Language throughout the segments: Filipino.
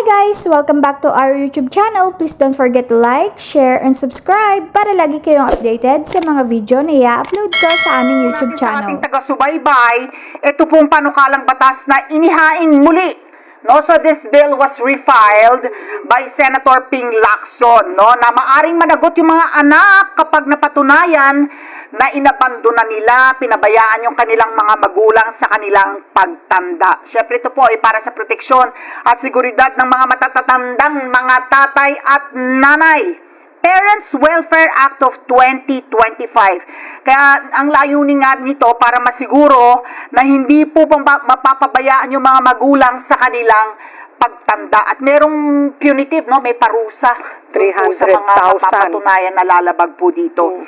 Hi guys! Welcome back to our YouTube channel. Please don't forget to like, share, and subscribe para lagi kayong updated sa mga video na i-upload ko sa aming YouTube Sa channel. ating taga-subaybay, ito pong panukalang batas na inihaing muli. No, so this bill was refiled by Senator Ping Lacson, no, na maaring managot yung mga anak kapag napatunayan na inabandona nila, pinabayaan yung kanilang mga magulang sa kanilang pagtanda. Syempre ito po ay para sa proteksyon at seguridad ng mga matatatandang mga tatay at nanay. Parents Welfare Act of 2025. Kaya ang layunin nga nito para masiguro na hindi po mapapabayaan yung mga magulang sa kanilang pagtanda. At merong punitive, no? May parusa. 300,000. Sa mga mapapatunayan na lalabag po dito.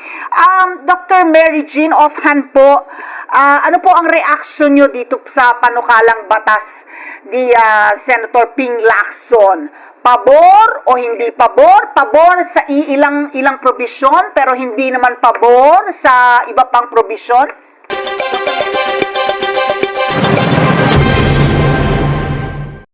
Dr. Mary Jean, offhand po, ano po ang reaction nyo dito sa panukalang batas ni Senator Ping Lacson? Pabor o hindi pabor? Pabor sa ilang probisyon pero hindi naman pabor sa iba pang probisyon?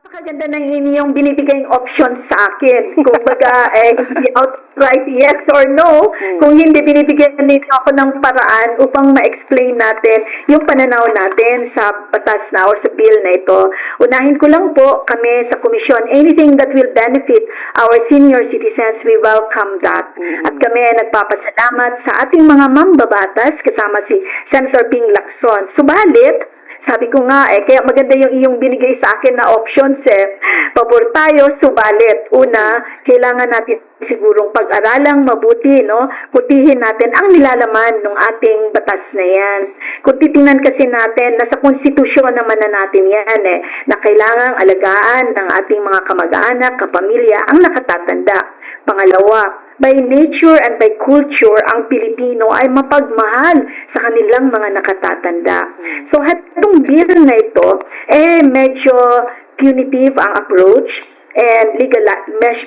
Napakaganda ng inyong binibigay option sa akin. Kung baga, hindi outright yes or no. Kung hindi, binibigyan nito ako ng paraan upang ma-explain natin yung pananaw natin sa batas na or sa bill na ito. Unahin ko lang po kami sa komisyon, anything that will benefit our senior citizens, we welcome that. At kami ay nagpapasalamat sa ating mga mambabatas kasama si Senator Ping Lacson. Subalit, sabi ko nga kaya maganda yung iyong binigay sa akin na options Pabor tayo, subalit. Una, kailangan natin sigurong pag-aralang mabuti, no? Kutihin natin ang nilalaman ng ating batas na yan. Kung titingnan kasi natin, nasa konstitusyon naman na natin yan na kailangang alagaan ng ating mga kamag-anak, kapamilya, ang nakatatanda. Pangalawa, by nature and by culture, ang Pilipino ay mapagmahal sa kanilang mga nakatatanda. So, itong bill na ito, medyo punitive ang approach and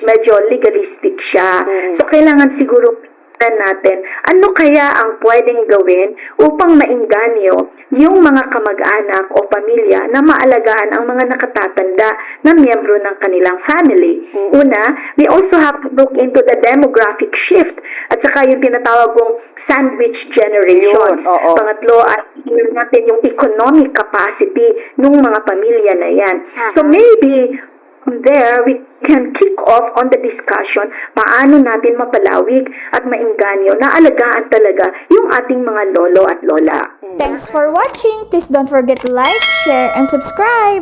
medyo legalistic siya. So, kailangan siguro natin, ano kaya ang pwedeng gawin upang mainganyo yung mga kamag-anak o pamilya na maalagaan ang mga nakatatanda na miyembro ng kanilang family. Una, we also have to look into the demographic shift at saka yung tinatawag kong sandwich generations. Pangatlo, at natin yung economic capacity ng mga pamilya na yan. So maybe from there, we can kick off on the discussion paano natin mapalawig at mainganyo na alagaan talaga yung ating mga lolo at lola. Thanks for watching! Please don't forget to like, share, and subscribe!